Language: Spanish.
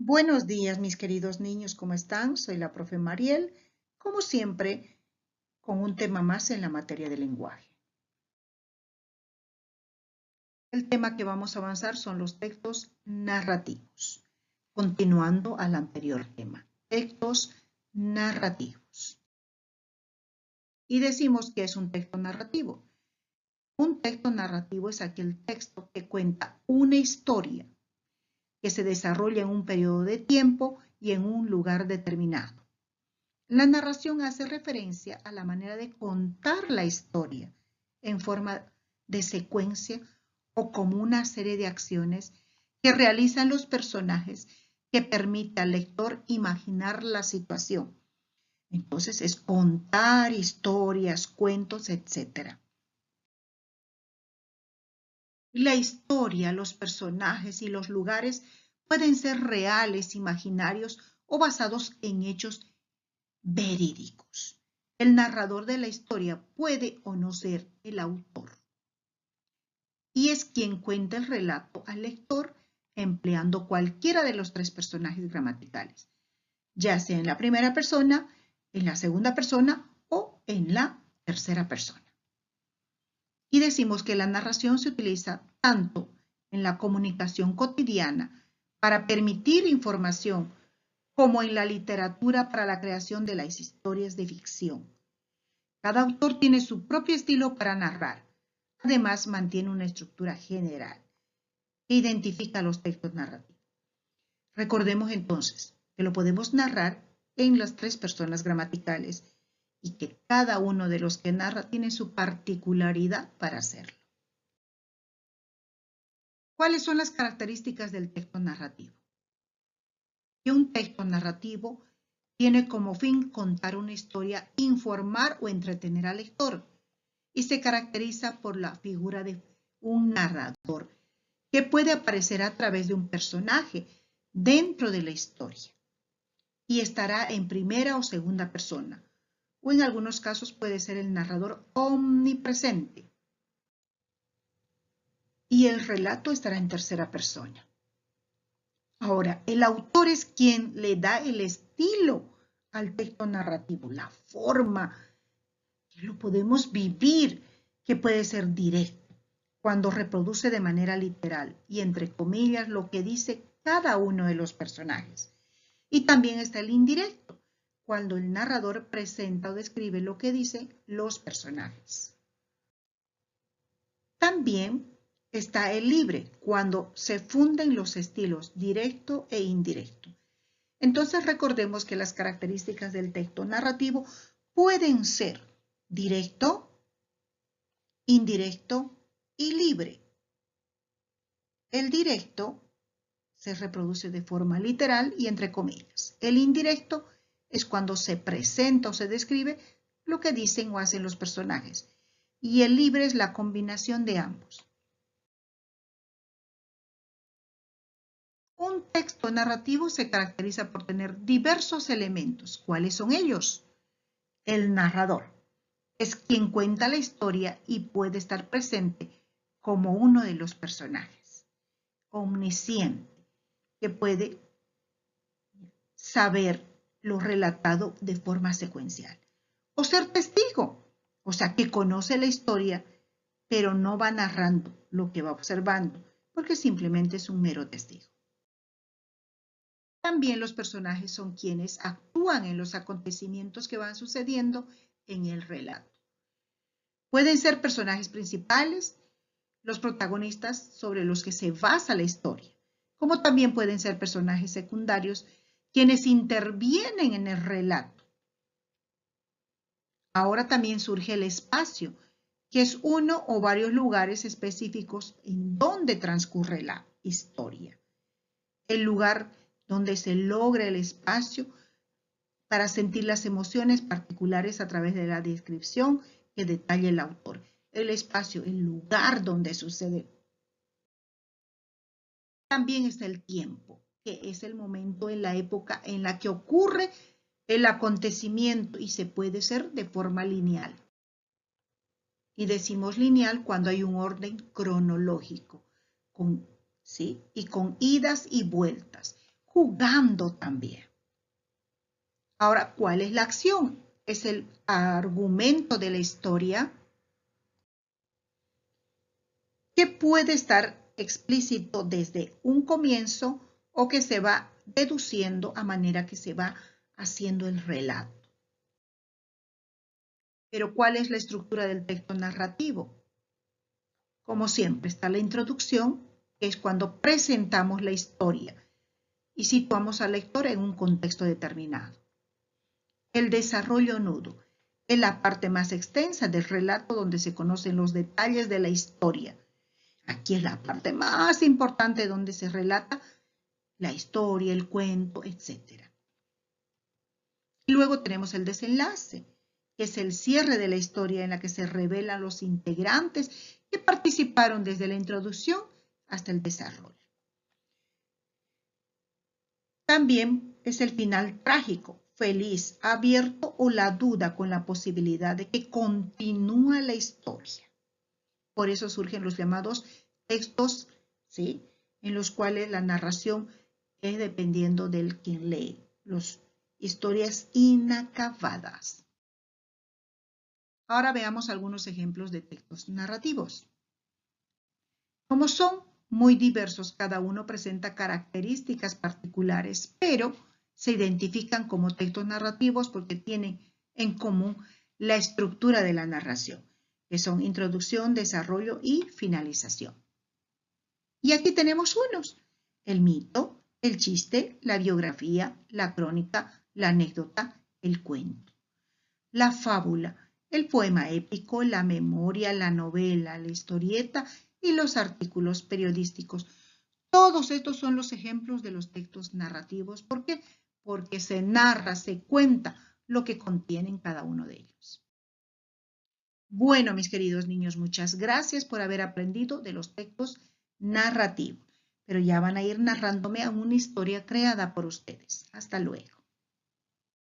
Buenos días, mis queridos niños, ¿cómo están? Soy la profe Mariel, como siempre, con un tema más en la materia de lenguaje. El tema que vamos a avanzar son los textos narrativos, continuando al anterior tema, textos narrativos. Y decimos que es un texto narrativo. Un texto narrativo es aquel texto que cuenta una historia que se desarrolla en un periodo de tiempo y en un lugar determinado. La narración hace referencia a la manera de contar la historia en forma de secuencia o como una serie de acciones que realizan los personajes que permite al lector imaginar la situación. Entonces es contar historias, cuentos, etc. La historia, los personajes y los lugares pueden ser reales, imaginarios o basados en hechos verídicos. El narrador de la historia puede o no ser el autor. Y es quien cuenta el relato al lector empleando cualquiera de los tres personajes gramaticales, ya sea en la primera persona, en la segunda persona o en la tercera persona. Y decimos que la narración se utiliza tanto en la comunicación cotidiana para permitir información como en la literatura para la creación de las historias de ficción. Cada autor tiene su propio estilo para narrar. Además, mantiene una estructura general que identifica los textos narrativos. Recordemos entonces que lo podemos narrar en las tres personas gramaticales y que cada uno de los que narra tiene su particularidad para hacerlo. ¿Cuáles son las características del texto narrativo? Que un texto narrativo tiene como fin contar una historia, informar o entretener al lector y se caracteriza por la figura de un narrador que puede aparecer a través de un personaje dentro de la historia y estará en primera o segunda persona o en algunos casos puede ser el narrador omnipresente y el relato estará en tercera persona. Ahora, el autor es quien le da el estilo al texto narrativo, la forma que lo podemos vivir, que puede ser directo, cuando reproduce de manera literal y entre comillas lo que dice cada uno de los personajes. Y también está el indirecto, cuando el narrador presenta o describe lo que dicen los personajes. También está el libre, cuando se funden los estilos directo e indirecto. Entonces recordemos que las características del texto narrativo pueden ser directo, indirecto y libre. El directo se reproduce de forma literal y entre comillas. El indirecto es cuando se presenta o se describe lo que dicen o hacen los personajes. Y el libre es la combinación de ambos. Un texto narrativo se caracteriza por tener diversos elementos. ¿Cuáles son ellos? El narrador es quien cuenta la historia y puede estar presente como uno de los personajes. Omnisciente, que puede saber lo relatado de forma secuencial. O ser testigo, o sea, que conoce la historia, pero no va narrando lo que va observando, porque simplemente es un mero testigo. También los personajes son quienes actúan en los acontecimientos que van sucediendo en el relato. Pueden ser personajes principales, los protagonistas sobre los que se basa la historia, como también pueden ser personajes secundarios quienes intervienen en el relato. Ahora también surge el espacio, que es uno o varios lugares específicos en donde transcurre la historia. El lugar donde se logra el espacio para sentir las emociones particulares a través de la descripción que detalla el autor. El espacio, el lugar donde sucede. También está el tiempo, que es el momento en la época en la que ocurre el acontecimiento y se puede ser de forma lineal. Y decimos lineal cuando hay un orden cronológico, ¿sí? Y con idas y vueltas. jugando también. Ahora, ¿cuál es la acción? Es el argumento de la historia que puede estar explícito desde un comienzo o que se va deduciendo a manera que se va haciendo el relato. Pero ¿cuál es la estructura del texto narrativo? Como siempre, está la introducción, que es cuando presentamos la historia y situamos al lector en un contexto determinado. El desarrollo nudo es la parte más extensa del relato donde se conocen los detalles de la historia. Aquí es la parte más importante donde se relata la historia, el cuento, etc. Y luego tenemos el desenlace, que es el cierre de la historia en la que se revelan los integrantes que participaron desde la introducción hasta el desarrollo. También es el final trágico, feliz, abierto o la duda con la posibilidad de que continúe la historia. Por eso surgen los llamados textos, ¿sí?, en los cuales la narración es dependiendo del quien lee, las historias inacabadas. Ahora veamos algunos ejemplos de textos narrativos. Como son muy diversos, cada uno presenta características particulares, pero se identifican como textos narrativos porque tienen en común la estructura de la narración, que son introducción, desarrollo y finalización. Y aquí tenemos unos: el mito, el chiste, la biografía, la crónica, la anécdota, el cuento. La fábula, el poema épico, la memoria, la novela, la historieta y los artículos periodísticos. Todos estos son los ejemplos de los textos narrativos. ¿Por qué? Porque se narra, se cuenta lo que contienen cada uno de ellos. Bueno, mis queridos niños, muchas gracias por haber aprendido de los textos narrativos. Pero ya van a ir narrándome a una historia creada por ustedes. Hasta luego.